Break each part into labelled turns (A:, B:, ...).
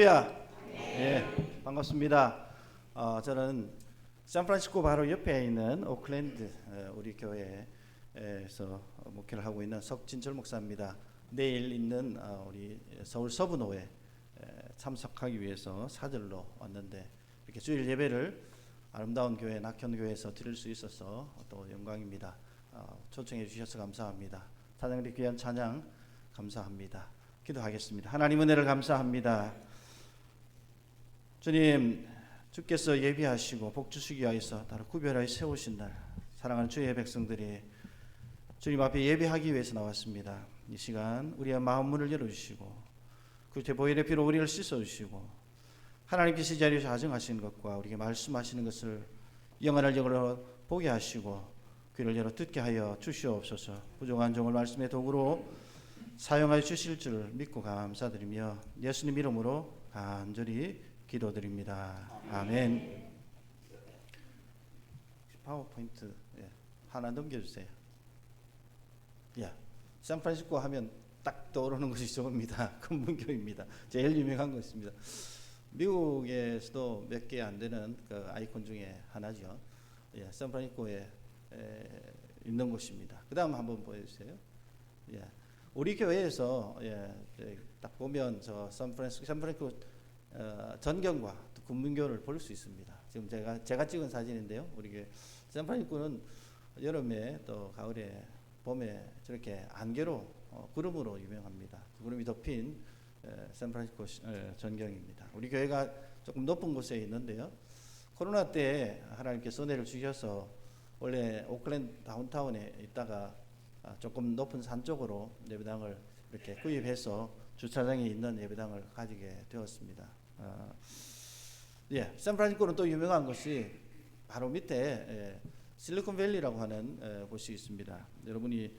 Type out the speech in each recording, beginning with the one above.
A: 예, 반갑습니다. 저는 샌프란시스코 바로 옆에 있는 오클랜드 우리 교회에서 목회를 하고 있는 석진철 목사입니다. 내일 있는 우리 서울 서부노회 참석하기 위해서 사절로 왔는데 이렇게 주일 예배를 아름다운 교회 낙현교회에서 드릴 수 있어서 또 영광입니다. 초청해 주셔서 감사합니다. 찬양의 귀한 찬양 감사합니다. 기도하겠습니다. 하나님 은혜를 감사합니다. 주님, 주께서 예비하시고 복 주시기 위해서 나를 구별하여 세우신 날, 사랑하는 주의 백성들이 주님 앞에 예배하기 위해서 나왔습니다. 이 시간 우리의 마음 문을 열어주시고 그 제 보혈의 피로 우리를 씻어주시고 하나님께서 이 자리에서 하정하시는 것과 우리에게 말씀하시는 것을 영원할 영으로 보게 하시고 귀를 열어 듣게 하여 주시옵소서. 부족한 종을 말씀의 도구로 사용하여 주실 줄 믿고 감사드리며 예수님 이름으로 간절히 기도드립니다. 아멘. 파워포인트 하나 넘겨주세요. 샌프란시스코 하면 딱 떠오르는 것이 저겁니다. 금문교입니다. 제일 유명한 것입니다. 미국에서도 몇 개 안 되는 그 아이콘 중에 하나죠. 샌프란시스코에 있는 곳입니다. 그 다음 한번 보여주세요. 우리 교회에서 딱 보면 저 샌프란시스코 전경과 군문교를 볼 수 있습니다. 지금 제가 찍은 사진인데요. 우리 샌프란시스코는 여름에 또 가을에 봄에 저렇게 안개로 구름으로 유명합니다. 구름이 덮인 샌프란시스코 전경입니다. 우리 교회가 조금 높은 곳에 있는데요. 코로나 때 하나님께서 은혜를 주셔서 원래 오클랜드 다운타운에 있다가 조금 높은 산 쪽으로 예배당을 이렇게 구입해서 주차장에 있는 예배당을 가지게 되었습니다. 샌프란시스코는 또 유명한 것이 바로 밑에 실리콘밸리라고 하는 곳이 있습니다. 여러분이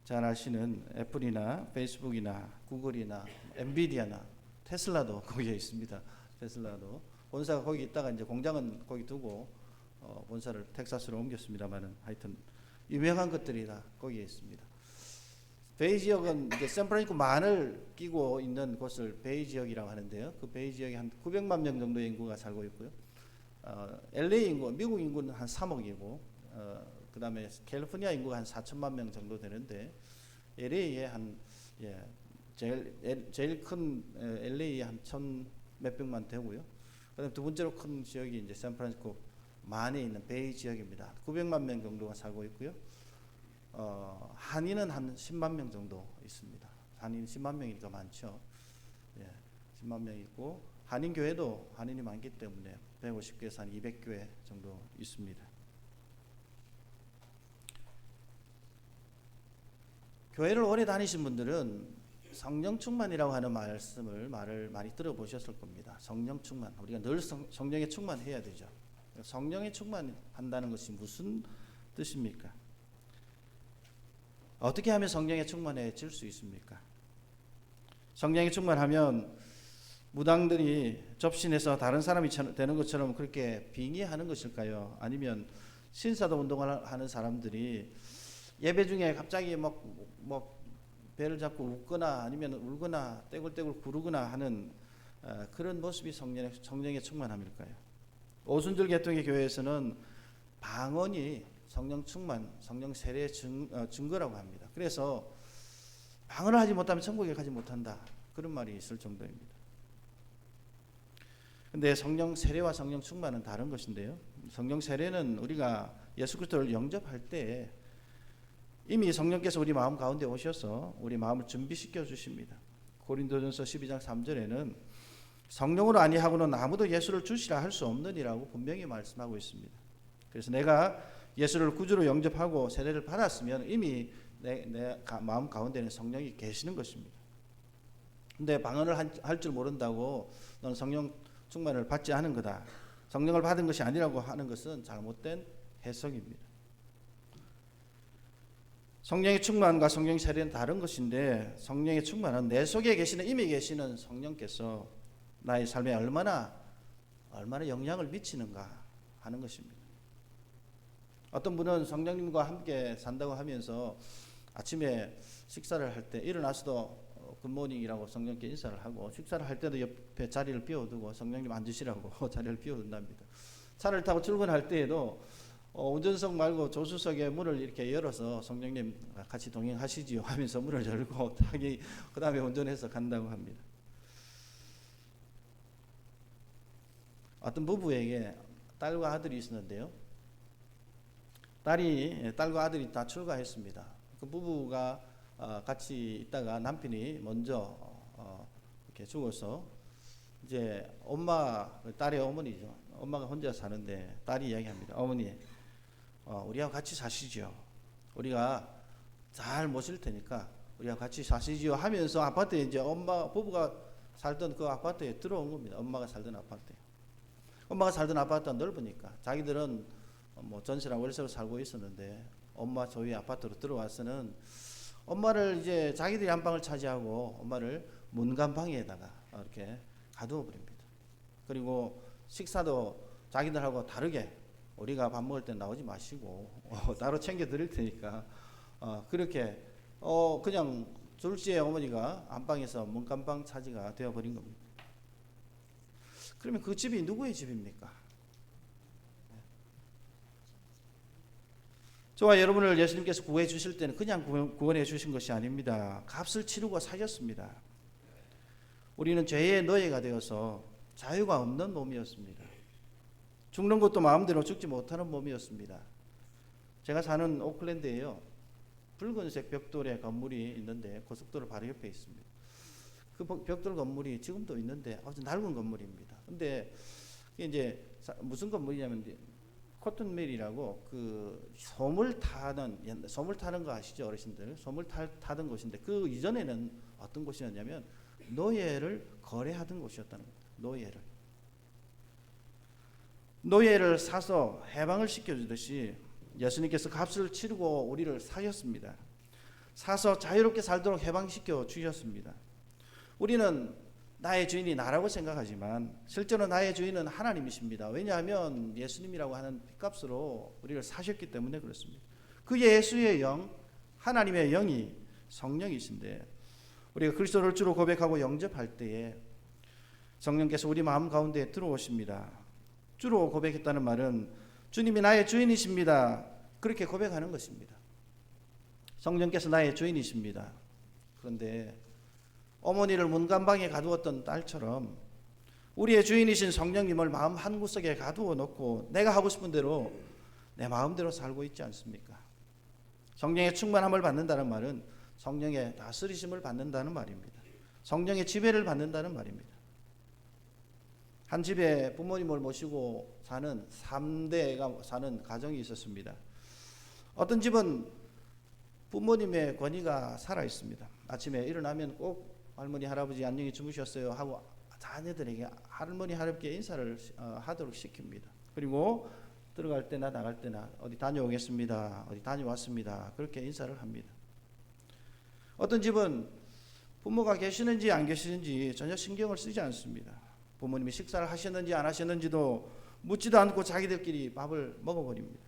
A: 잘 아시는 애플이나 페이스북이나 구글이나 엔비디아나 테슬라도 거기에 있습니다. 테슬라도 본사가 거기 있다가 이제 공장은 거기 두고 본사를 텍사스로 옮겼습니다만은 하여튼 유명한 것들이 다 거기에 있습니다. 베이 지역은 이제 샌프란시스코 만을 끼고 있는 곳을 베이 지역이라고 하는데요. 그 베이 지역에 한 900만 명 정도의 인구가 살고 있고요. LA 인구, 미국 인구는 한 3억이고, 그 다음에 캘리포니아 인구가 한 4천만 명 정도 되는데, LA에 제일 큰 LA에 한 1,000몇백만 되고요. 그다음 두 번째로 큰 지역이 이제 샌프란시스코 만에 있는 베이 지역입니다. 900만 명 정도가 살고 있고요. 한인은 한 10만 명 정도 있습니다. 한인 10만 명이니까 많죠. 10만 명 있고 한인 교회도 한인이 많기 때문에 150교회에서 한 200교회 정도 있습니다. 교회를 오래 다니신 분들은 성령 충만이라고 하는 말을 많이 들어보셨을 겁니다. 성령 충만. 우리가 늘 성령에 충만해야 되죠. 성령에 충만한다는 것이 무슨 뜻입니까? 어떻게 하면 성령에 충만해질 수 있습니까? 성령에 충만하면 무당들이 접신해서 다른 사람이 되는 것처럼 그렇게 빙의하는 것일까요? 아니면 신사도 운동을 하는 사람들이 예배 중에 갑자기 막 배를 잡고 웃거나 아니면 울거나 떼굴떼굴 구르거나 하는 그런 모습이 성령의 충만함일까요? 오순절 계통의 교회에서는 방언이 성령 충만, 성령 세례의 증거라고 합니다. 그래서 방언을 하지 못하면 천국에 가지 못한다. 그런 말이 있을 정도입니다. 근데 성령 세례와 성령 충만은 다른 것인데요. 성령 세례는 우리가 예수 그리스도를 영접할 때 이미 성령께서 우리 마음 가운데 오셔서 우리 마음을 준비시켜 주십니다. 고린도전서 12장 3절에는 성령으로 아니하고는 아무도 예수를 주시라 할 수 없느니라고 분명히 말씀하고 있습니다. 그래서 내가 예수를 구주로 영접하고 세례를 받았으면 이미 내 마음 가운데는 성령이 계시는 것입니다. 근데 방언을 할 줄 모른다고 너는 성령 충만을 받지 않은 거다. 성령을 받은 것이 아니라고 하는 것은 잘못된 해석입니다. 성령의 충만과 성령 세례는 다른 것인데 성령의 충만은 내 속에 계시는 이미 계시는 성령께서 나의 삶에 얼마나 영향을 미치는가 하는 것입니다. 어떤 분은 성령님과 함께 산다고 하면서 아침에 식사를 할 때 일어나서도 굿모닝이라고 성령께 인사를 하고 식사를 할 때도 옆에 자리를 비워두고 성령님 앉으시라고 자리를 비워둔답니다. 차를 타고 출근할 때에도 운전석 말고 조수석의 문을 이렇게 열어서 성령님 같이 동행하시지요 하면서 문을 열고 자기 그 다음에 운전해서 간다고 합니다. 어떤 부부에게 딸과 아들이 있었는데요. 딸과 아들이 다 출가했습니다. 그 부부가 같이 있다가 남편이 먼저 이렇게 죽어서 이제 딸의 어머니죠. 엄마가 혼자 사는데 딸이 이야기합니다. 어머니, 우리하고 같이 사시죠. 우리가 잘 모실 테니까 우리하고 같이 사시죠 하면서 아파트에 이제 부부가 살던 그 아파트에 들어온 겁니다. 엄마가 살던 아파트에. 엄마가 살던 아파트가 넓으니까 자기들은 뭐 전세랑 월세로 살고 있었는데 엄마 저희 아파트로 들어와서는 엄마를 이제 자기들이 한 방을 차지하고 엄마를 문간방에다가 이렇게 가두어 버립니다. 그리고 식사도 자기들하고 다르게 우리가 밥 먹을 때 나오지 마시고 따로 챙겨 드릴 테니까 그렇게 그냥 둘째 어머니가 안방에서 문간방 차지가 되어 버린 겁니다. 그러면 그 집이 누구의 집입니까? 저와 여러분을 예수님께서 구해 주실 때는 그냥 구원해 주신 것이 아닙니다. 값을 치르고 사셨습니다. 우리는 죄의 노예가 되어서 자유가 없는 몸이었습니다. 죽는 것도 마음대로 죽지 못하는 몸이었습니다. 제가 사는 오클랜드에요. 붉은색 벽돌의 건물이 있는데 고속도로 바로 옆에 있습니다. 그 벽돌 건물이 지금도 있는데 아주 낡은 건물입니다. 근데 이제 무슨 건물이냐면 코튼밀이라고 그 소물 타는 거 아시죠, 어르신들? 소물 타던 곳인데 그 이전에는 어떤 곳이었냐면 노예를 거래하던 곳이었다는 겁니다. 노예를 사서 해방을 시켜주듯이 예수님께서 값을 치르고 우리를 사셨습니다. 사서 자유롭게 살도록 해방시켜 주셨습니다. 우리는 나의 주인이 나라고 생각하지만 실제로 나의 주인은 하나님이십니다. 왜냐하면 예수님이라고 하는 핏값으로 우리를 사셨기 때문에 그렇습니다. 그 예수의 영, 하나님의 영이 성령이신데 우리가 그리스도를 주로 고백하고 영접할 때에 성령께서 우리 마음 가운데 들어오십니다. 주로 고백했다는 말은 주님이 나의 주인이십니다. 그렇게 고백하는 것입니다. 성령께서 나의 주인이십니다. 그런데 어머니를 문간방에 가두었던 딸처럼 우리의 주인이신 성령님을 마음 한구석에 가두어 놓고 내가 하고 싶은 대로 내 마음대로 살고 있지 않습니까? 성령의 충만함을 받는다는 말은 성령의 다스리심을 받는다는 말입니다. 성령의 지배를 받는다는 말입니다. 한 집에 부모님을 모시고 사는 3대가 사는 가정이 있었습니다. 어떤 집은 부모님의 권위가 살아 있습니다. 아침에 일어나면 꼭 할머니 할아버지 안녕히 주무셨어요 하고 자녀들에게 할머니 할아버지께 인사를 하도록 시킵니다. 그리고 들어갈 때나 나갈 때나 어디 다녀오겠습니다, 어디 다녀왔습니다, 그렇게 인사를 합니다. 어떤 집은 부모가 계시는지 안 계시는지 전혀 신경을 쓰지 않습니다. 부모님이 식사를 하셨는지 안 하셨는지도 묻지도 않고 자기들끼리 밥을 먹어버립니다.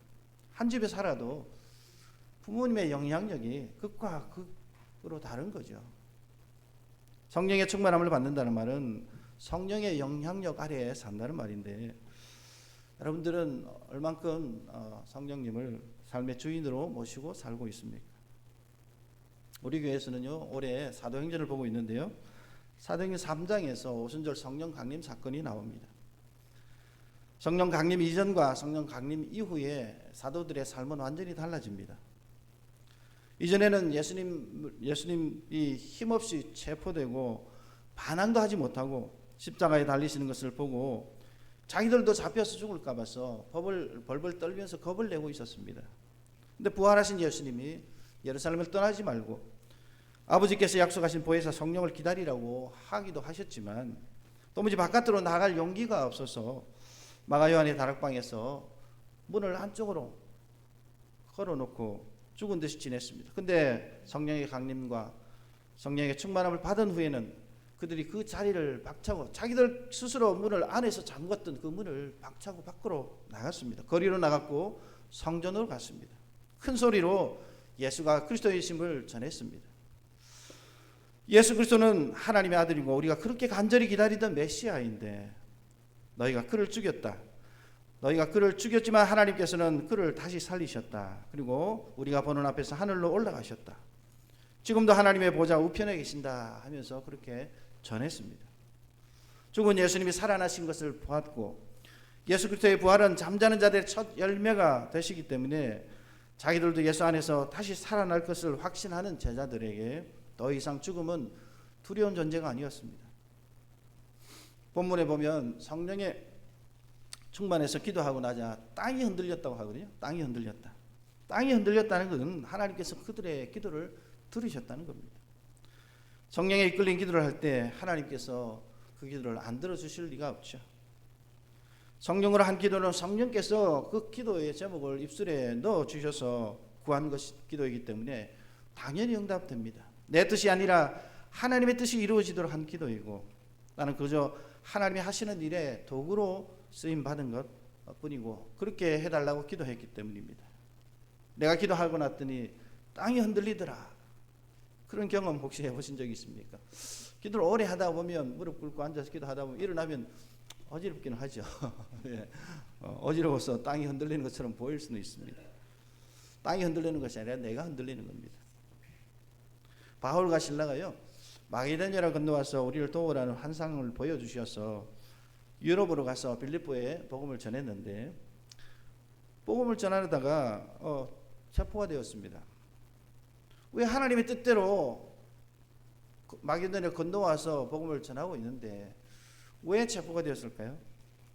A: 한 집에 살아도 부모님의 영향력이 극과 극으로 다른 거죠. 성령의 충만함을 받는다는 말은 성령의 영향력 아래에 산다는 말인데 여러분들은 얼만큼 성령님을 삶의 주인으로 모시고 살고 있습니까? 우리 교회에서는요 올해 사도행전을 보고 있는데요, 사도행전 3장에서 오순절 성령 강림 사건이 나옵니다. 성령 강림 이전과 성령 강림 이후에 사도들의 삶은 완전히 달라집니다. 이전에는 예수님이 힘없이 체포되고 반항도 하지 못하고 십자가에 달리시는 것을 보고 자기들도 잡혀서 죽을까 봐서 벌벌 떨면서 겁을 내고 있었습니다. 근데 부활하신 예수님이 예루살렘을 떠나지 말고 아버지께서 약속하신 보혜사 성령을 기다리라고 하기도 하셨지만 도무지 바깥으로 나갈 용기가 없어서 마가 요한의 다락방에서 문을 한쪽으로 걸어놓고 죽은 듯이 지냈습니다. 근데 성령의 강림과 성령의 충만함을 받은 후에는 그들이 그 자리를 박차고 자기들 스스로 문을 안에서 잠갔던 그 문을 박차고 밖으로 나갔습니다. 거리로 나갔고 성전으로 갔습니다. 큰 소리로 예수가 그리스도이심을 전했습니다. 예수 그리스도는 하나님의 아들이고 우리가 그렇게 간절히 기다리던 메시아인데 너희가 그를 죽였다. 너희가 그를 죽였지만 하나님께서는 그를 다시 살리셨다. 그리고 우리가 보는 앞에서 하늘로 올라가셨다. 지금도 하나님의 보좌 우편에 계신다 하면서 그렇게 전했습니다. 죽은 예수님이 살아나신 것을 보았고 예수 그리스도의 부활은 잠자는 자들의 첫 열매가 되시기 때문에 자기들도 예수 안에서 다시 살아날 것을 확신하는 제자들에게 더 이상 죽음은 두려운 존재가 아니었습니다. 본문에 보면 성령의 충만해서 기도하고 나자 땅이 흔들렸다고 하거든요. 땅이 흔들렸다. 땅이 흔들렸다는 것은 하나님께서 그들의 기도를 들으셨다는 겁니다. 성령에 이끌린 기도를 할 때 하나님께서 그 기도를 안 들어주실 리가 없죠. 성령으로 한 기도는 성령께서 그 기도의 제목을 입술에 넣어주셔서 구한 것이 기도이기 때문에 당연히 응답됩니다. 내 뜻이 아니라 하나님의 뜻이 이루어지도록 한 기도이고 나는 그저 하나님이 하시는 일에 도구로 쓰임받은 것 뿐이고 그렇게 해달라고 기도했기 때문입니다. 내가 기도하고 났더니 땅이 흔들리더라. 그런 경험 혹시 해보신 적이 있습니까? 기도를 오래 하다 보면 무릎 꿇고 앉아서 기도하다 보면 일어나면 어지럽기는 하죠. 예. 어지러워서 땅이 흔들리는 것처럼 보일 수는 있습니다. 땅이 흔들리는 것이 아니라 내가 흔들리는 겁니다. 바울과 실라가요 마게도냐를 건너와서 우리를 도우라는 환상을 보여주셔서 유럽으로 가서 빌립보에 복음을 전했는데 복음을 전하다가 체포가 되었습니다. 왜 하나님의 뜻대로 마게도냐를 건너와서 복음을 전하고 있는데 왜 체포가 되었을까요?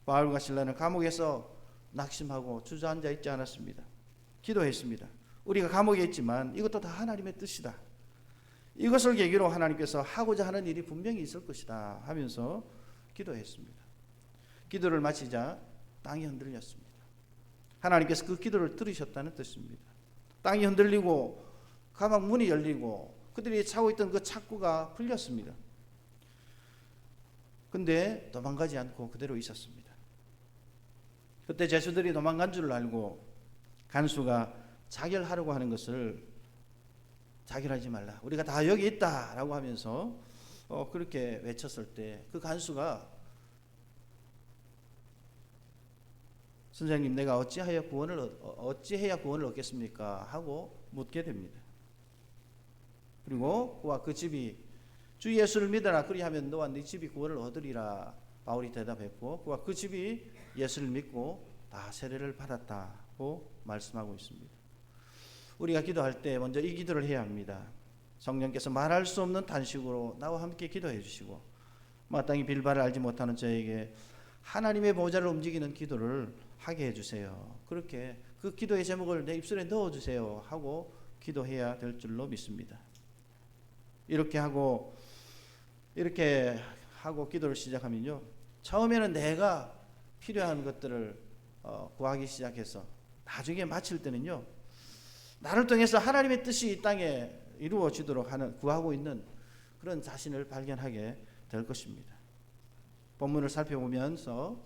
A: 바울과 실라는 감옥에서 낙심하고 주저앉아 있지 않았습니다. 기도했습니다. 우리가 감옥에 있지만 이것도 다 하나님의 뜻이다. 이것을 계기로 하나님께서 하고자 하는 일이 분명히 있을 것이다 하면서 기도했습니다. 기도를 마치자 땅이 흔들렸습니다. 하나님께서 그 기도를 들으셨다는 뜻입니다. 땅이 흔들리고 감옥 문이 열리고 그들이 차고 있던 그 착고가 풀렸습니다. 근데 도망가지 않고 그대로 있었습니다. 그때 죄수들이 도망간 줄 알고 간수가 자결하려고 하는 것을 자결하지 말라. 우리가 다 여기 있다라고 하면서 그렇게 외쳤을 때 그 간수가 선생님 내가 어찌해야 구원을 얻겠습니까? 하고 묻게 됩니다. 그리고 그와 그 집이 주 예수를 믿어라 그리하면 너와 네 집이 구원을 얻으리라 바울이 대답했고 그와 그 집이 예수를 믿고 다 세례를 받았다고 말씀하고 있습니다. 우리가 기도할 때 먼저 이 기도를 해야 합니다. 성령께서 말할 수 없는 단식으로 나와 함께 기도해 주시고 마땅히 빌바를 알지 못하는 저에게 하나님의 보좌를 움직이는 기도를 하게 해주세요. 그렇게 그 기도의 제목을 내 입술에 넣어주세요 하고 기도해야 될 줄로 믿습니다. 이렇게 하고 기도를 시작하면요 처음에는 내가 필요한 것들을 구하기 시작해서 나중에 마칠 때는요 나를 통해서 하나님의 뜻이 이 땅에 이루어지도록 구하고 있는 그런 자신을 발견하게 될 것입니다. 본문을 살펴보면서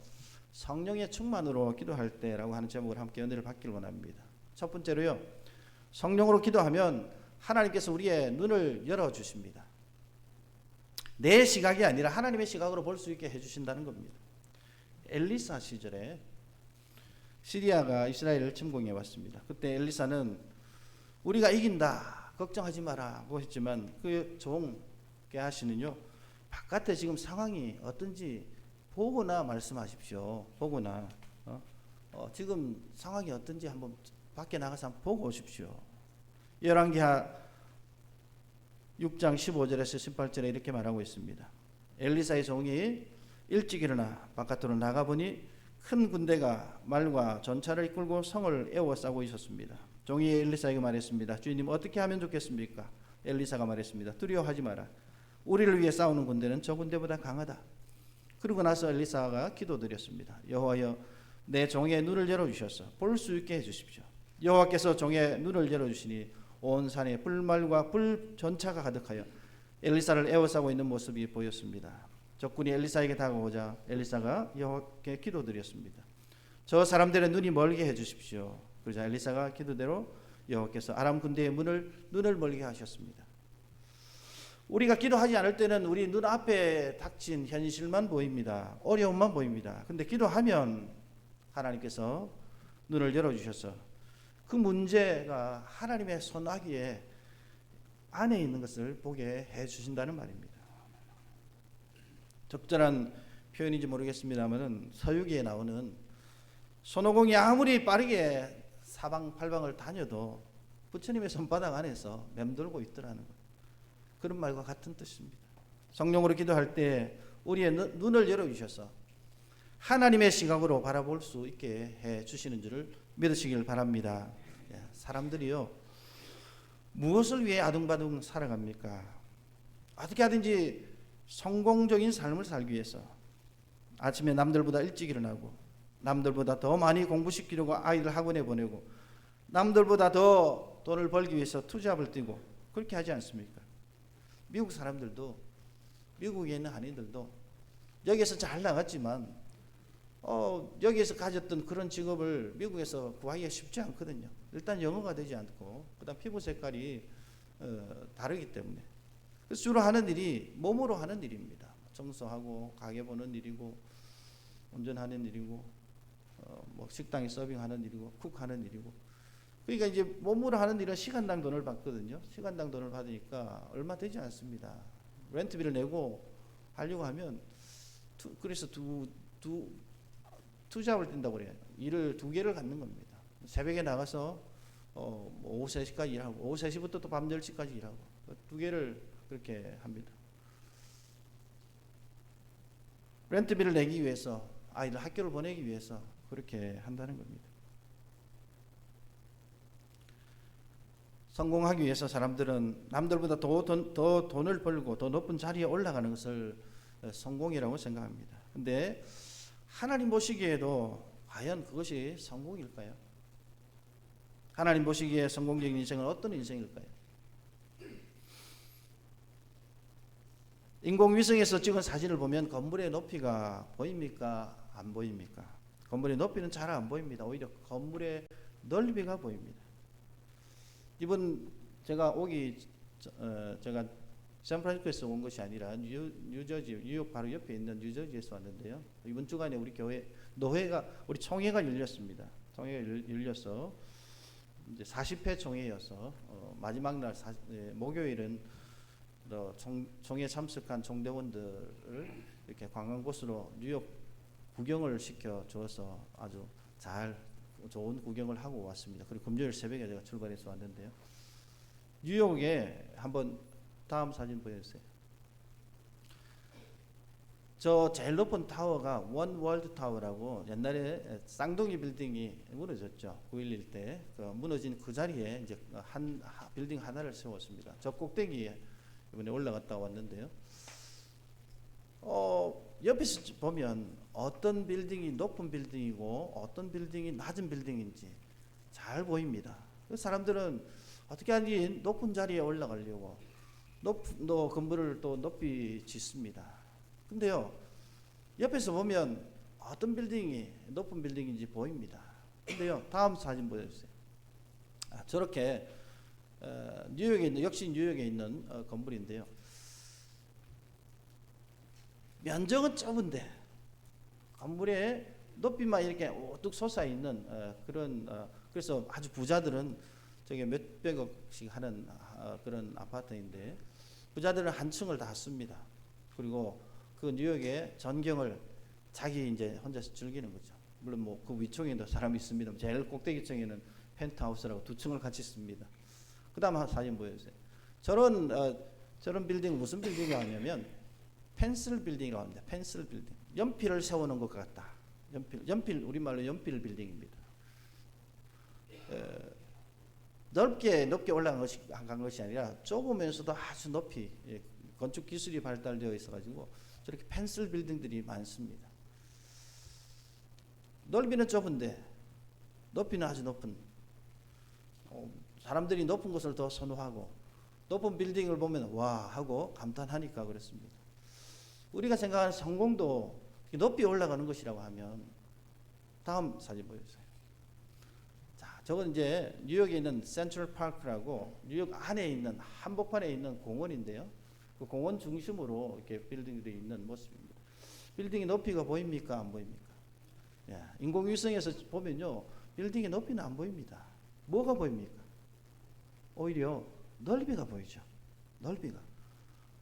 A: 성령의 충만으로 기도할 때라고 하는 제목을 함께 은혜를 받기를 원합니다. 첫 번째로요 성령으로 기도하면 하나님께서 우리의 눈을 열어주십니다. 내 시각이 아니라 하나님의 시각으로 볼 수 있게 해주신다는 겁니다. 엘리사 시절에 시리아가 이스라엘을 침공해 왔습니다. 그때 엘리사는 우리가 이긴다 걱정하지 마라고 했지만 그 종 게하시는요 바깥에 지금 상황이 어떤지 보거나 말씀하십시오. 보거나 지금 상황이 어떤지 한번 밖에 나가서 한번 보고 오십시오. 열왕기하 6장 15절에서 18절에 이렇게 말하고 있습니다. 엘리사의 종이 일찍 일어나 바깥으로 나가보니 큰 군대가 말과 전차를 이끌고 성을 에워싸고 있었습니다. 종이 엘리사에게 말했습니다. 주인님 어떻게 하면 좋겠습니까? 엘리사가 말했습니다. 두려워하지 마라. 우리를 위해 싸우는 군대는 저 군대보다 강하다. 그러고 나서 엘리사가 기도드렸습니다. 여호와여 내 종의 눈을 열어주셔서 볼 수 있게 해주십시오. 여호와께서 종의 눈을 열어주시니 온 산에 불말과 불 전차가 가득하여 엘리사를 에워싸고 있는 모습이 보였습니다. 적군이 엘리사에게 다가오자 엘리사가 여호와께 기도드렸습니다. 저 사람들의 눈이 멀게 해주십시오. 그러자 엘리사가 기도대로 여호와께서 아람 군대의 눈을 멀게 하셨습니다. 우리가 기도하지 않을 때는 우리 눈앞에 닥친 현실만 보입니다. 어려움만 보입니다. 근데 기도하면 하나님께서 눈을 열어주셔서 그 문제가 하나님의 손아귀에 안에 있는 것을 보게 해주신다는 말입니다. 적절한 표현인지 모르겠습니다만 서유기에 나오는 손오공이 아무리 빠르게 사방팔방을 다녀도 부처님의 손바닥 안에서 맴돌고 있더라는 것. 그런 말과 같은 뜻입니다. 성령으로 기도할 때 우리의 눈을 열어주셔서 하나님의 시각으로 바라볼 수 있게 해주시는 줄을 믿으시길 바랍니다. 사람들이요, 무엇을 위해 아둥바둥 살아갑니까? 어떻게 하든지 성공적인 삶을 살기 위해서 아침에 남들보다 일찍 일어나고 남들보다 더 많이 공부시키려고 아이들 학원에 보내고 남들보다 더 돈을 벌기 위해서 투잡을 뛰고 그렇게 하지 않습니까? 미국 사람들도, 미국에 있는 한인들도 여기에서 잘 나갔지만 여기에서 가졌던 그런 직업을 미국에서 구하기가 쉽지 않거든요. 일단 영어가 되지 않고 그다음 피부 색깔이 다르기 때문에 그래서 주로 하는 일이 몸으로 하는 일입니다. 청소하고 가게 보는 일이고 운전하는 일이고 뭐 식당에 서빙하는 일이고 쿡하는 일이고 그러니까 이제 몸으로 하는 일은 시간당 돈을 받거든요. 시간당 돈을 받으니까 얼마 되지 않습니다. 렌트비를 내고 하려고 하면 그래서 투잡을 뛴다고 그래요. 일을 2개를 갖는 겁니다. 새벽에 나가서 오후 3시까지 일하고 오후 3시부터 또 밤 10시까지 일하고 2개를 그렇게 합니다. 렌트비를 내기 위해서 아이들 학교를 보내기 위해서 그렇게 한다는 겁니다. 성공하기 위해서 사람들은 남들보다 더 돈을 벌고 더 높은 자리에 올라가는 것을 성공이라고 생각합니다. 근데 하나님 보시기에도 과연 그것이 성공일까요? 하나님 보시기에 성공적인 인생은 어떤 인생일까요? 인공위성에서 찍은 사진을 보면 건물의 높이가 보입니까? 안 보입니까? 건물의 높이는 잘 안 보입니다. 오히려 건물의 넓이가 보입니다. 이번 제가 제가 샌프란시스코에서 온 것이 아니라 뉴저지, 뉴욕 바로 옆에 있는 뉴저지에서 왔는데요. 이번 주간에 우리 교회 우리 총회가 열렸습니다. 총회가 열려서 이제 40회 총회여서 마지막 날 목요일은 총회에 참석한 총대원들을 이렇게 관광곳으로 뉴욕 구경을 시켜 주어서 아주 좋은 구경을 하고 왔습니다. 그리고 금요일 새벽에 제가 출발해서 왔는데요. 뉴욕에 한번 다음 사진 보여주세요. 저 제일 높은 타워가 원 월드 타워라고 옛날에 쌍둥이 빌딩이 무너졌죠. 9.11 때 무너진 그 자리에 이제 한 빌딩 하나를 세웠습니다. 저 꼭대기에 이번에 올라갔다 왔는데요. 옆에서 보면 어떤 빌딩이 높은 빌딩이고 어떤 빌딩이 낮은 빌딩인지 잘 보입니다. 사람들은 어떻게 하니 높은 자리에 올라가려고 건물을 또 높이 짓습니다. 근데요, 옆에서 보면 어떤 빌딩이 높은 빌딩인지 보입니다. 근데요, 다음 사진 보여주세요. 저렇게 역시 뉴욕에 있는 건물인데요. 면적은 좁은데 건물의 높이만 이렇게 우뚝 솟아 있는 그래서 아주 부자들은 저게 몇백억씩 하는 그런 아파트인데 부자들은 한 층을 다 씁니다. 그리고 그 뉴욕의 전경을 자기 이제 혼자서 즐기는 거죠. 물론 뭐 그 위층에도 사람이 있습니다. 제일 꼭대기층에는 펜트하우스라고 2층을 같이 씁니다. 그다음 사진 보여주세요. 저런 빌딩 무슨 빌딩이냐면 펜슬 빌딩이라고 합니다. 펜슬 빌딩. 연필을 세우는 것 같다. 연필 우리말로 연필 빌딩입니다. 높게 올라간 것이 아니라 좁으면서도 아주 높이 건축 기술이 발달되어 있어가지고 저렇게 펜슬 빌딩들이 많습니다. 넓이는 좁은데 높이는 아주 높은. 사람들이 높은 것을 더 선호하고 높은 빌딩을 보면 와 하고 감탄하니까 그렇습니다. 우리가 생각하는 성공도 높이 올라가는 것이라고 하면 다음 사진 보여주세요. 자, 저건 이제 뉴욕에 있는 센트럴 파크라고 뉴욕 안에 있는 한복판에 있는 공원인데요. 그 공원 중심으로 이렇게 빌딩들이 있는 모습입니다. 빌딩의 높이가 보입니까? 안 보입니까? 예, 인공위성에서 보면요, 빌딩의 높이는 안 보입니다. 뭐가 보입니까? 오히려 넓이가 보이죠. 넓이가.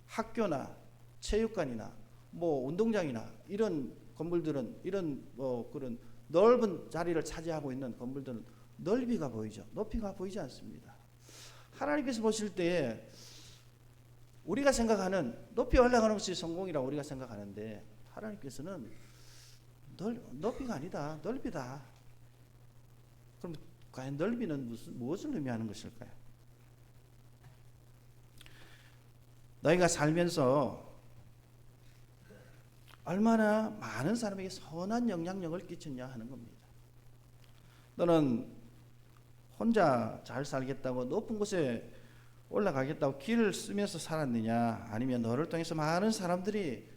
A: 학교나 체육관이나 뭐 운동장이나 이런 건물들은 이런 뭐 그런 넓은 자리를 차지하고 있는 건물들은 넓이가 보이죠. 높이가 보이지 않습니다. 하나님께서 보실 때 우리가 생각하는 높이 올라가는 것이 성공이라고 우리가 생각하는데 하나님께서는 높이가 아니다. 넓이다. 그럼 과연 넓이는 무엇을 의미하는 것일까요? 너희가 살면서 얼마나 많은 사람에게 선한 영향력을 끼쳤냐 하는 겁니다. 너는 혼자 잘 살겠다고 높은 곳에 올라가겠다고 길을 쓰면서 살았느냐, 아니면 너를 통해서 많은 사람들이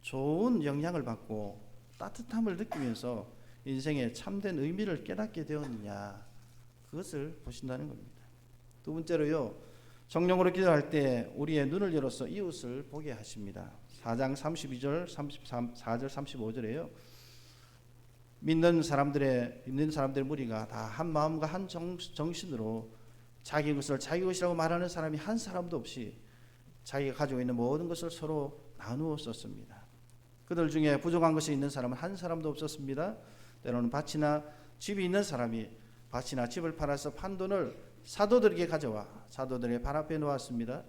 A: 좋은 영향을 받고 따뜻함을 느끼면서 인생의 참된 의미를 깨닫게 되었느냐, 그것을 보신다는 겁니다. 두 번째로요, 성령으로 기도할 때 우리의 눈을 열어서 이웃을 보게 하십니다. 4장 32절, 34절, 35절에요. 믿는 사람들의 무리가 다 한 마음과 한 정신으로 자기 것을 자기 것이라고 말하는 사람이 한 사람도 없이 자기가 가지고 있는 모든 것을 서로 나누어 썼습니다. 그들 중에 부족한 것이 있는 사람은 한 사람도 없었습니다. 때로는 밭이나 집이 있는 사람이 밭이나 집을 팔아서 판 돈을 사도들에게 가져와 사도들의 발 앞에 놓았습니다.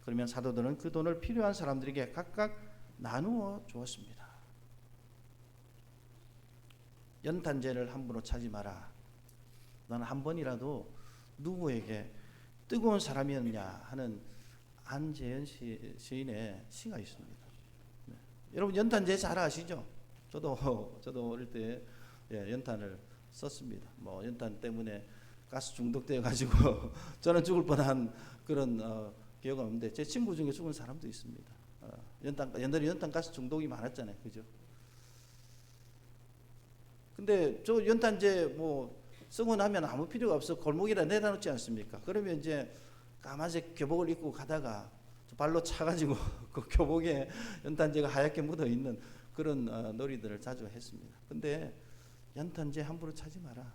A: 그러면 사도들은 그 돈을 필요한 사람들에게 각각 나누어 주었습니다. 연탄재를 함부로 차지 마라. 너는 한 번이라도 누구에게 뜨거운 사람이었냐 하는 안재현 시인의 시가 있습니다. 네. 여러분 연탄재 잘 아시죠? 저도 어릴 때 연탄을 썼습니다. 뭐 연탄 때문에 가스 중독되어 가지고 저는 죽을 뻔한 그런 기억은 없는데 제 친구 중에 죽은 사람도 있습니다. 옛날에 연탄 가스 중독이 많았잖아요, 그죠? 근데 저 연탄재 뭐 쓰고 나면 아무 필요가 없어 골목에다 내다 놓지 않습니까? 그러면 이제 까만색 교복을 입고 가다가 발로 차가지고 그 교복에 연탄재가 하얗게 묻어 있는 그런 놀이들을 자주 했습니다. 근데 연탄재 함부로 차지 마라.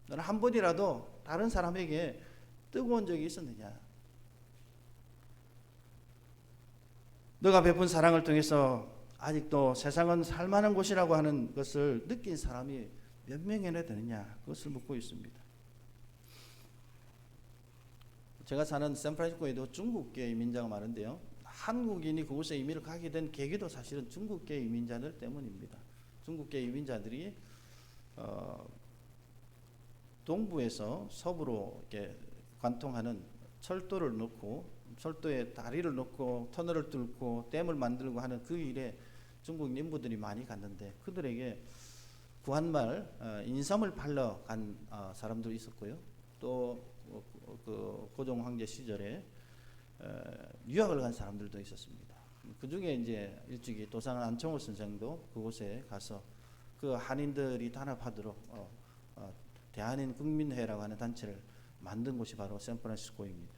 A: 너는 한 번이라도 다른 사람에게 뜨거운 적이 있었느냐? 너가 베푼 사랑을 통해서 아직도 세상은 살만한 곳이라고 하는 것을 느낀 사람이 몇 명이나 되느냐? 그것을 묻고 있습니다. 제가 사는 샌프란시스코에도 중국계 이민자가 많은데요. 한국인이 그곳에 이민을 가게 된 계기도 사실은 중국계 이민자들 때문입니다. 중국계 이민자들이 동부에서 서부로 이렇게 관통하는 철도를 놓고 철도에 다리를 놓고 터널을 뚫고 댐을 만들고 하는 그 일에 중국 인부들이 많이 갔는데 그들에게 구한말 인삼을 팔러 간 사람도 있었고요. 또 그 고종 황제 시절에 유학을 간 사람들도 있었습니다. 그 중에 이제 일찍이 도산 안청호 선생도 그곳에 가서 그 한인들이 단합하도록 대한인 국민회라고 하는 단체를 만든 곳이 바로 샌프란시스코입니다.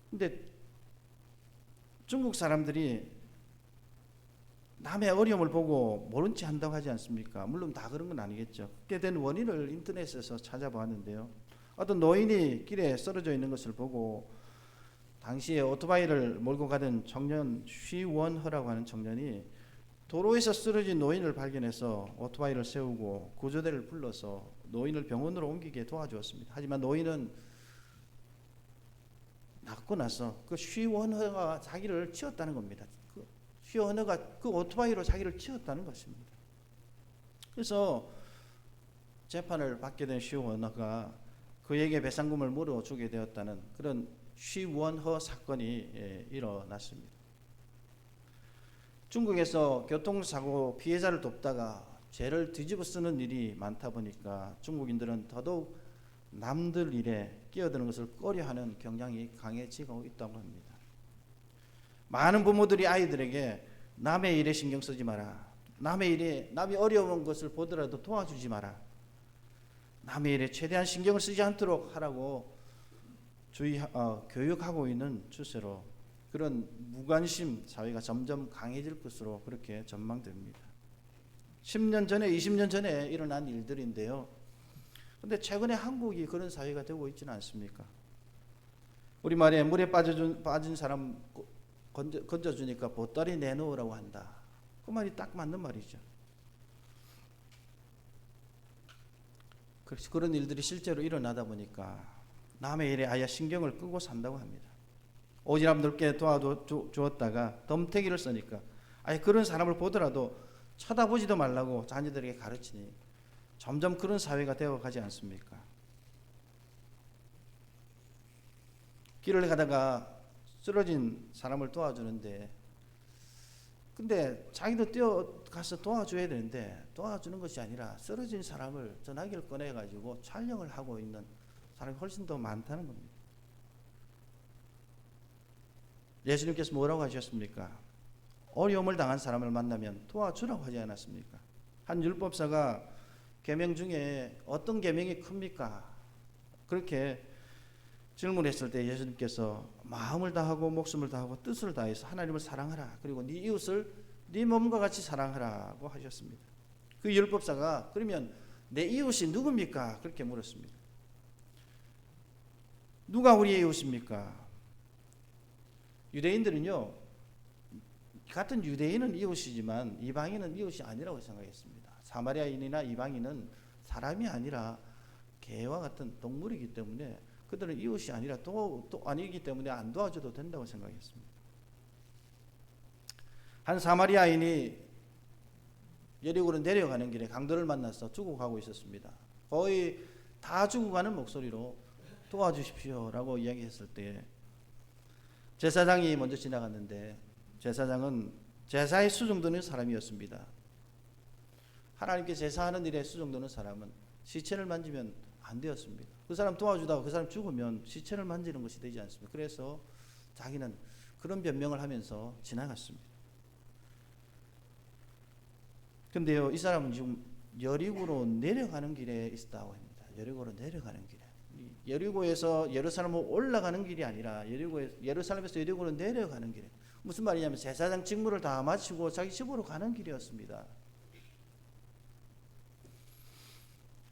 A: 근데 중국 사람들이 남의 어려움을 보고 모른 체 한다고 하지 않습니까? 물론 다 그런 건 아니겠죠. 그렇게 된 원인을 인터넷에서 찾아보았는데요. 어떤 노인이 길에 쓰러져 있는 것을 보고 당시에 오토바이를 몰고 가던 청년 쉬원허라고 하는 청년이 도로에서 쓰러진 노인을 발견해서 오토바이를 세우고 구조대를 불러서 노인을 병원으로 옮기게 도와주었습니다. 하지만 노인은 낫고 나서 그 쉬원허가 자기를 치웠다는 겁니다. 그 쉬원허가 그 오토바이로 자기를 치웠다는 것입니다. 그래서 재판을 받게 된 쉬원허가 그에게 배상금을 물어주게 되었다는 그런 쉬원허 사건이 일어났습니다. 중국에서 교통사고 피해자를 돕다가 죄를 뒤집어 쓰는 일이 많다 보니까 중국인들은 더더욱 남들 일에 끼어드는 것을 꺼려하는 경향이 강해지고 있다고 합니다. 많은 부모들이 아이들에게 남의 일에 신경 쓰지 마라. 남이 어려운 것을 보더라도 도와주지 마라. 남의 일에 최대한 신경을 쓰지 않도록 하라고 교육하고 있는 추세로 그런 무관심 사회가 점점 강해질 것으로 그렇게 전망됩니다. 10년 전에 20년 전에 일어난 일들인데요. 근데 최근에 한국이 그런 사회가 되고 있지는 않습니까? 우리말에 물에 빠진 사람 건져주니까 보따리 내놓으라고 한다. 그 말이 딱 맞는 말이죠. 그래서 그런 일들이 실제로 일어나다 보니까 남의 일에 아예 신경을 끄고 산다고 합니다. 오지랖 넓게 도와주었다가 덤태기를 쓰니까 아예 그런 사람을 보더라도 쳐다보지도 말라고 자녀들에게 가르치니 점점 그런 사회가 되어가지 않습니까? 길을 가다가 쓰러진 사람을 도와주는데 근데 자기도 뛰어가서 도와줘야 되는데 도와주는 것이 아니라 쓰러진 사람을 전화기를 꺼내가지고 촬영을 하고 있는 사람이 훨씬 더 많다는 겁니다. 예수님께서 뭐라고 하셨습니까? 어려움을 당한 사람을 만나면 도와주라고 하지 않았습니까? 한 율법사가 계명 중에 어떤 계명이 큽니까? 그렇게 질문했을 때 예수님께서 마음을 다하고 목숨을 다하고 뜻을 다해서 하나님을 사랑하라. 그리고 네 이웃을 네 몸과 같이 사랑하라고 하셨습니다. 그 율법사가 그러면 내 이웃이 누굽니까? 그렇게 물었습니다. 누가 우리의 이웃입니까? 유대인들은요, 같은 유대인은 이웃이지만 이방인은 이웃이 아니라고 생각했습니다. 사마리아인이나 이방인은 사람이 아니라 개와 같은 동물이기 때문에 그들은 이웃이 아니라 또 아니기 때문에 안 도와줘도 된다고 생각했습니다. 한 사마리아인이 여리고로 내려가는 길에 강도를 만나서 죽어가고 있었습니다. 거의 다 죽어가는 목소리로 도와주십시오라고 이야기했을 때 제사장이 먼저 지나갔는데 제사장은 제사에 수종드는 사람이었습니다. 하나님께 제사하는 일에 수종드는 사람은 시체를 만지면 안 되었습니다. 그 사람 도와주다가 그 사람 죽으면 시체를 만지는 것이 되지 않습니다. 그래서 자기는 그런 변명을 하면서 지나갔습니다. 근데요, 이 사람은 지금 여리고로 내려가는 길에 있다고 합니다. 여리고로 내려가는 길에. 여리고에서 예루살렘으로 올라가는 길이 아니라 예루살렘에서 여리고로 내려가는 길에. 무슨 말이냐면 제사장 직무를 다 마치고 자기 집으로 가는 길이었습니다.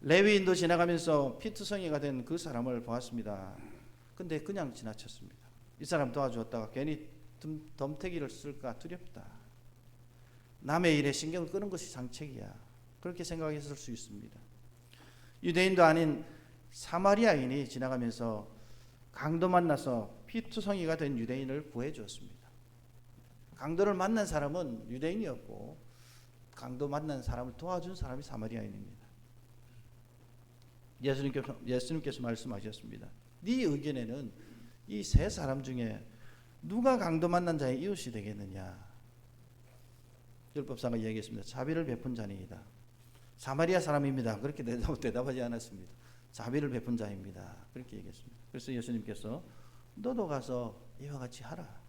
A: 레위인도 지나가면서 피투성이가 된 그 사람을 보았습니다. 근데 그냥 지나쳤습니다. 이 사람 도와주었다가 괜히 덤태기를 쓸까 두렵다. 남의 일에 신경을 끄는 것이 상책이야. 그렇게 생각했을 수 있습니다. 유대인도 아닌 사마리아인이 지나가면서 강도 만나서 피투성이가 된 유대인을 구해 주었습니다. 강도를 만난 사람은 유대인이었고 강도 만난 사람을 도와준 사람이 사마리아인입니다. 예수님께서 말씀하셨습니다. 네 의견에는 이 세 사람 중에 누가 강도 만난 자의 이웃이 되겠느냐? 율법사가 얘기했습니다. 자비를 베푼 자니이다. 사마리아 사람입니다. 그렇게 대답하지 않았습니다. 자비를 베푼 자입니다. 그렇게 얘기했습니다. 그래서 예수님께서 너도 가서 이와 같이 하라.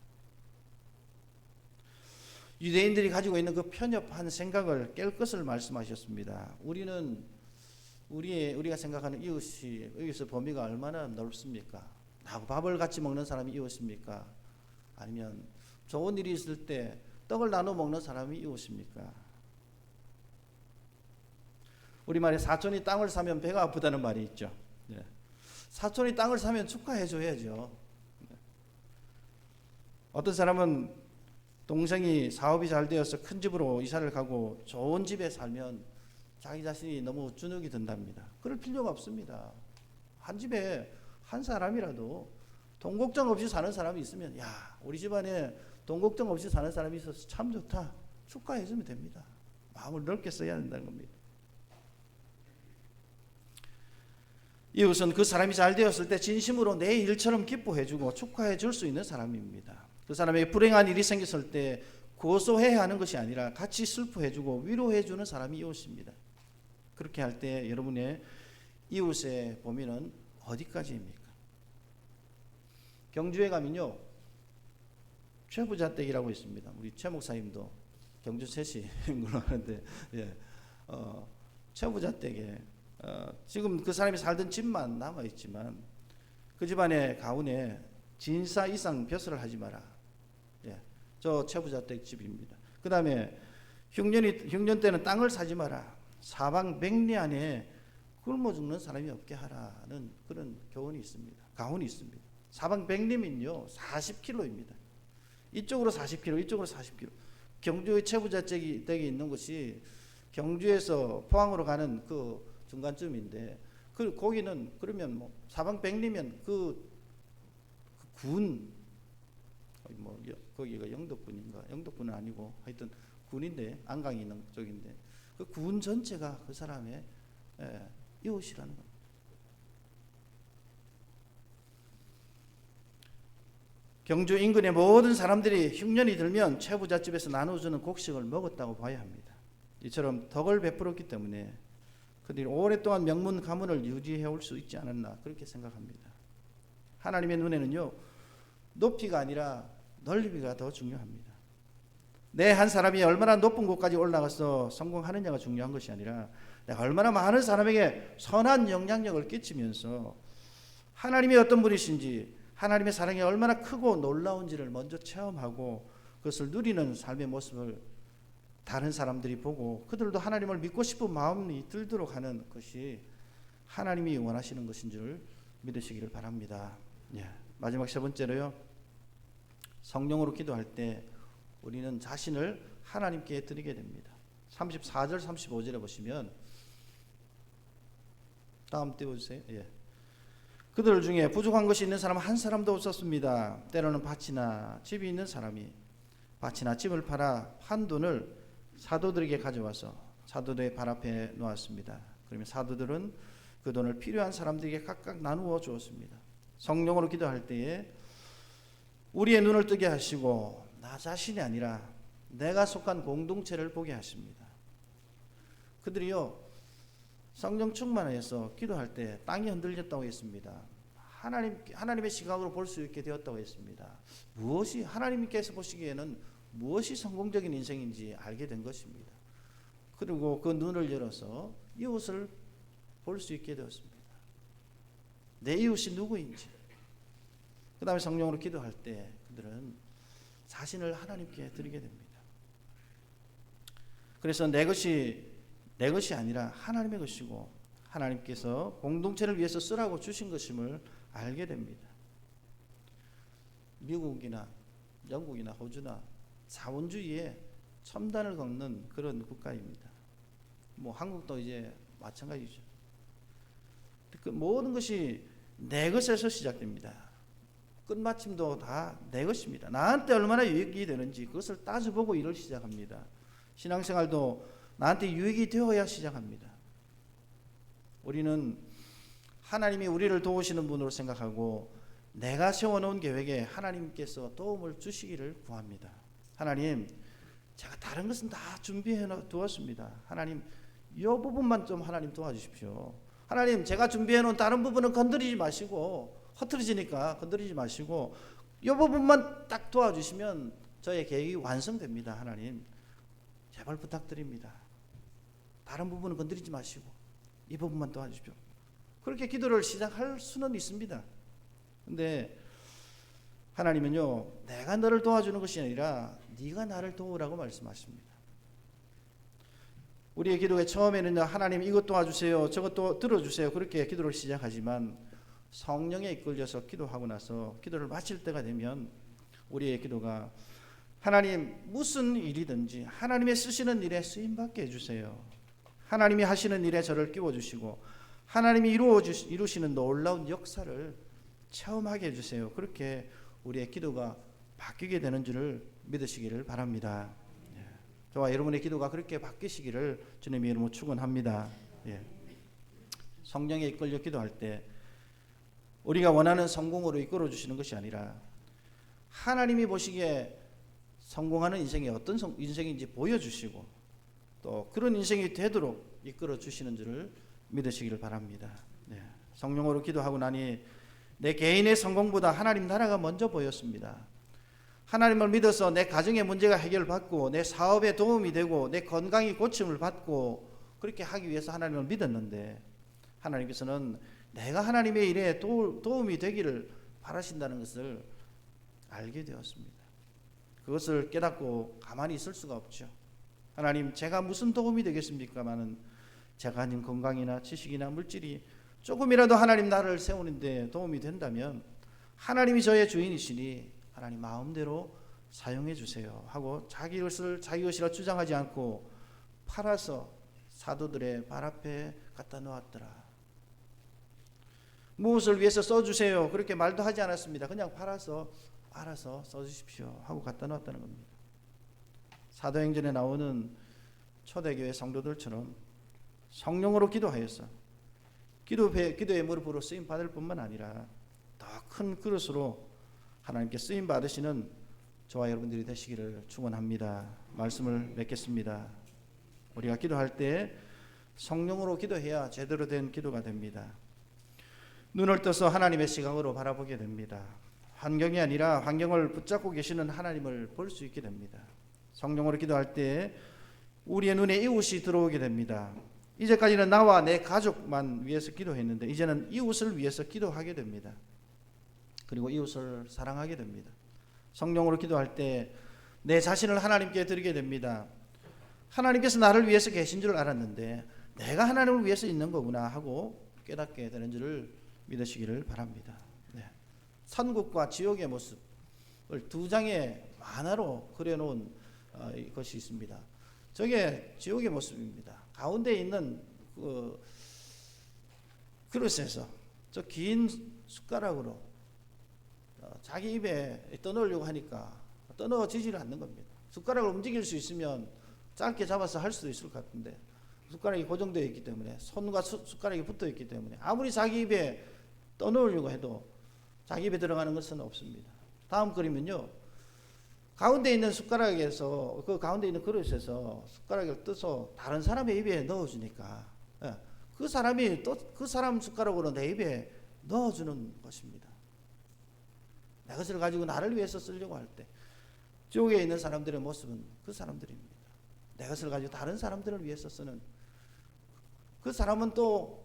A: 유대인들이 가지고 있는 그 편협한 생각을 깰 것을 말씀하셨습니다. 우리가 생각하는 이웃이 여기서 범위가 얼마나 넓습니까? 나하고 밥을 같이 먹는 사람이 이웃입니까? 아니면 좋은 일이 있을 때 떡을 나눠 먹는 사람이 이웃입니까? 우리말에 사촌이 땅을 사면 배가 아프다는 말이 있죠. 사촌이 땅을 사면 축하해 줘야죠. 어떤 사람은 동생이 사업이 잘 되어서 큰 집으로 이사를 가고 좋은 집에 살면 자기 자신이 너무 주눅이 든답니다. 그럴 필요가 없습니다. 한 집에 한 사람이라도 돈 걱정 없이 사는 사람이 있으면 야, 우리 집안에 돈 걱정 없이 사는 사람이 있어서 참 좋다. 축하해 주면 됩니다. 마음을 넓게 써야 된다는 겁니다. 이웃은 그 사람이 잘 되었을 때 진심으로 내 일처럼 기뻐해 주고 축하해 줄 수 있는 사람입니다. 그 사람에게 불행한 일이 생겼을 때 고소해야 하는 것이 아니라 같이 슬퍼해 주고 위로해 주는 사람이 이웃입니다. 그렇게 할 때 여러분의 이웃의 범위는 어디까지입니까? 경주에 가면요, 최부자댁이라고 있습니다. 우리 최 목사님도 경주 최씨인 걸로 아는데, 최부자댁에 지금 그 사람이 살던 집만 남아 있지만 그 집안의 가훈에 진사 이상 벼슬을 하지 마라. 예, 저 채부자 댁 집입니다. 그 다음에 흉년 때는 땅을 사지 마라. 사방 백리 안에 굶어 죽는 사람이 없게 하라는 그런 교훈이 있습니다. 가훈이 있습니다. 사방 백리면요 40km입니다. 이쪽으로 40km, 이쪽으로 40km. 경주의 채부자 댁이 있는 곳이 경주에서 포항으로 가는 그 중간쯤인데, 그 거기는 그러면 뭐 사방 백리면 군, 뭐 거기가 영덕군인가? 영덕군은 아니고 하여튼 군인데, 안강이 있는 쪽인데 그 군 전체가 그 사람의 이웃이라는 겁니다. 경주 인근의 모든 사람들이 흉년이 들면 채부자 집에서 나눠주는 곡식을 먹었다고 봐야 합니다. 이처럼 덕을 베풀었기 때문에 그들이 오랫동안 명문 가문을 유지해 올 수 있지 않았나 그렇게 생각합니다. 하나님의 눈에는요 높이가 아니라 넓이가 더 중요합니다. 내 한 사람이 얼마나 높은 곳까지 올라가서 성공하느냐가 중요한 것이 아니라 내가 얼마나 많은 사람에게 선한 영향력을 끼치면서 하나님이 어떤 분이신지, 하나님의 사랑이 얼마나 크고 놀라운지를 먼저 체험하고 그것을 누리는 삶의 모습을 다른 사람들이 보고 그들도 하나님을 믿고 싶은 마음이 들도록 하는 것이 하나님이 원하시는 것인 줄 믿으시기를 바랍니다. 마지막 세 번째로요, 성령으로 기도할 때 우리는 자신을 하나님께 드리게 됩니다. 34절 35절에 보시면, 다음 띄워주세요. 그들 중에 부족한 것이 있는 사람은 한 사람도 없었습니다. 때로는 밭이나 집이 있는 사람이 밭이나 집을 팔아 판 돈을 사도들에게 가져와서 사도들의 발 앞에 놓았습니다. 그러면 사도들은 그 돈을 필요한 사람들에게 각각 나누어 주었습니다. 성령으로 기도할 때에 우리의 눈을 뜨게 하시고 나 자신이 아니라 내가 속한 공동체를 보게 하십니다. 그들이요 성령 충만해서 기도할 때 땅이 흔들렸다고 했습니다. 하나님의 시각으로 볼 수 있게 되었다고 했습니다. 무엇이 하나님께서 보시기에는 무엇이 성공적인 인생인지 알게 된 것입니다. 그리고 그 눈을 열어서 이웃을 볼 수 있게 되었습니다. 내 이웃이 누구인지. 그 다음에 성령으로 기도할 때 그들은 자신을 하나님께 드리게 됩니다. 그래서 내 것이 아니라 하나님의 것이고 하나님께서 공동체를 위해서 쓰라고 주신 것임을 알게 됩니다. 미국이나 영국이나 호주나 자본주의에 첨단을 걷는 그런 국가입니다. 뭐 한국도 이제 마찬가지죠. 그 모든 것이 내 것에서 시작됩니다. 끝마침도 다 내 것입니다. 나한테 얼마나 유익이 되는지 그것을 따져보고 일을 시작합니다. 신앙생활도 나한테 유익이 되어야 시작합니다. 우리는 하나님이 우리를 도우시는 분으로 생각하고 내가 세워놓은 계획에 하나님께서 도움을 주시기를 구합니다. 하나님, 제가 다른 것은 다 준비해 두었습니다. 하나님, 이 부분만 좀 하나님 도와주십시오. 하나님, 제가 준비해 놓은 다른 부분은 건드리지 마시고, 허트러지니까 건드리지 마시고 이 부분만 딱 도와주시면 저의 계획이 완성됩니다. 하나님, 제발 부탁드립니다. 다른 부분은 건드리지 마시고 이 부분만 도와주십시오. 그렇게 기도를 시작할 수는 있습니다. 근데 하나님은요, 내가 너를 도와주는 것이 아니라 네가 나를 도우라고 말씀하십니다. 우리의 기도의 처음에는 하나님 이것 도와주세요, 저것 들어주세요, 그렇게 기도를 시작하지만 성령에 이끌려서 기도하고 나서 기도를 마칠 때가 되면 우리의 기도가 하나님 무슨 일이든지 하나님의 쓰시는 일에 쓰임받게 해주세요. 하나님이 하시는 일에 저를 끼워주시고 하나님이 이루시는 놀라운 역사를 체험하게 해주세요. 그렇게 우리의 기도가 바뀌게 되는 줄을 믿으시기를 바랍니다. 저와 여러분의 기도가 그렇게 바뀌시기를 주님의 이름으로 축원합니다. 성령에 이끌려 기도할 때 우리가 원하는 성공으로 이끌어 주시는 것이 아니라 하나님이 보시기에 성공하는 인생이 어떤 인생인지 보여주시고 또 그런 인생이 되도록 이끌어 주시는 줄을 믿으시기를 바랍니다. 성령으로 기도하고 나니 내 개인의 성공보다 하나님 나라가 먼저 보였습니다. 하나님을 믿어서 내 가정의 문제가 해결받고 내 사업에 도움이 되고 내 건강이 고침을 받고 그렇게 하기 위해서 하나님을 믿었는데 하나님께서는 내가 하나님의 일에 도움이 되기를 바라신다는 것을 알게 되었습니다. 그것을 깨닫고 가만히 있을 수가 없죠. 하나님, 제가 무슨 도움이 되겠습니까마는 제가 가진 건강이나 지식이나 물질이 조금이라도 하나님 나를 세우는데 도움이 된다면 하나님이 저의 주인이시니 하나님 마음대로 사용해 주세요 하고 자기 것이라 주장하지 않고 팔아서 사도들의 발 앞에 갖다 놓았더라. 무엇을 위해서 써주세요 그렇게 말도 하지 않았습니다. 그냥 팔아서 알아서 써주십시오 하고 갖다 놓았다는 겁니다. 사도행전에 나오는 초대교회 성도들처럼 성령으로 기도하여서 기도의 무릎으로 쓰임 받을 뿐만 아니라 더 큰 그릇으로 하나님께 쓰임 받으시는 저와 여러분들이 되시기를 축원합니다. 말씀을 맺겠습니다. 우리가 기도할 때 성령으로 기도해야 제대로 된 기도가 됩니다. 눈을 떠서 하나님의 시각으로 바라보게 됩니다. 환경이 아니라 환경을 붙잡고 계시는 하나님을 볼 수 있게 됩니다. 성령으로 기도할 때 우리의 눈에 이웃이 들어오게 됩니다. 이제까지는 나와 내 가족만 위해서 기도했는데 이제는 이웃을 위해서 기도하게 됩니다. 그리고 이웃을 사랑하게 됩니다. 성령으로 기도할 때 내 자신을 하나님께 드리게 됩니다. 하나님께서 나를 위해서 계신 줄 알았는데 내가 하나님을 위해서 있는 거구나 하고 깨닫게 되는 줄을 믿으시기를 바랍니다. 네. 천국과 지옥의 모습을 두 장의 만화로 그려놓은 것이 있습니다. 저게 지옥의 모습입니다. 가운데 있는 그 그릇에서 저 긴 숟가락으로 자기 입에 떠넣으려고 하니까 떠넣어지지를 않는 겁니다. 숟가락을 움직일 수 있으면 짧게 잡아서 할 수도 있을 것 같은데 숟가락이 고정되어 있기 때문에 손과 숟가락이 붙어 있기 때문에 아무리 자기 입에 떠넣으려고 해도 자기 입에 들어가는 것은 없습니다. 다음 그림은요. 가운데 있는 숟가락에서 그 가운데 있는 그릇에서 숟가락을 떠서 다른 사람의 입에 넣어주니까 그 사람이 또 그 사람 숟가락으로 내 입에 넣어주는 것입니다. 내 것을 가지고 나를 위해서 쓰려고 할 때 지옥에 있는 사람들의 모습은 그 사람들입니다. 내 것을 가지고 다른 사람들을 위해서 쓰는 그 사람은 또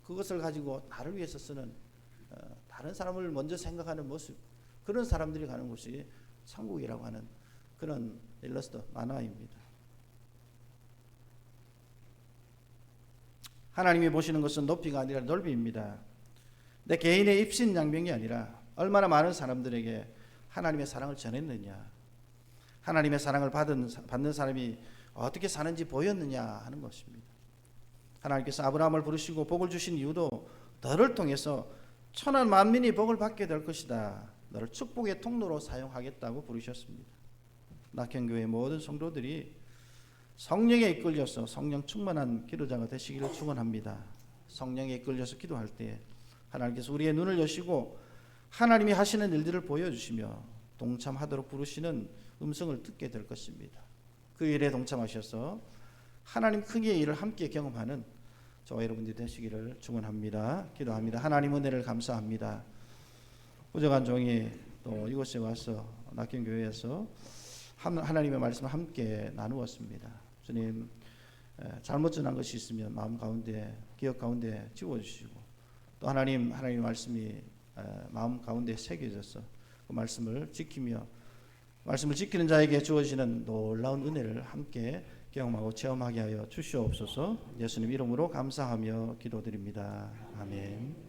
A: 그것을 가지고 나를 위해서 쓰는 다른 사람을 먼저 생각하는 모습, 그런 사람들이 가는 곳이 천국이라고 하는 그런 일러스트 만화입니다. 하나님이 보시는 것은 높이가 아니라 넓이입니다. 내 개인의 입신양명이 아니라 얼마나 많은 사람들에게 하나님의 사랑을 전했느냐, 하나님의 사랑을 받는 사람이 어떻게 사는지 보였느냐 하는 것입니다. 하나님께서 아브라함을 부르시고 복을 주신 이유도 너를 통해서 천한 만민이 복을 받게 될 것이다, 너를 축복의 통로로 사용하겠다고 부르셨습니다. 낙현교회 모든 성도들이 성령에 이끌려서 성령 충만한 기도자가 되시기를 축원합니다. 성령에 이끌려서 기도할 때 하나님께서 우리의 눈을 여시고 하나님이 하시는 일들을 보여주시며 동참하도록 부르시는 음성을 듣게 될 것입니다. 그 일에 동참하셔서 하나님 크기의 일을 함께 경험하는 저와 여러분들이 되시기를 축원합니다. 기도합니다. 하나님 은혜를 감사합니다. 부족한 종이 또 이곳에 와서 낙현교회에서 하나님의 말씀을 함께 나누었습니다. 주님, 잘못 전한 것이 있으면 마음 가운데, 기억 가운데 지워주시고 또 하나님의 말씀이 마음 가운데 새겨져서 그 말씀을 지키며 말씀을 지키는 자에게 주어지는 놀라운 은혜를 함께 경험하고 체험하게 하여 주시옵소서. 예수님 이름으로 감사하며 기도드립니다. 아멘.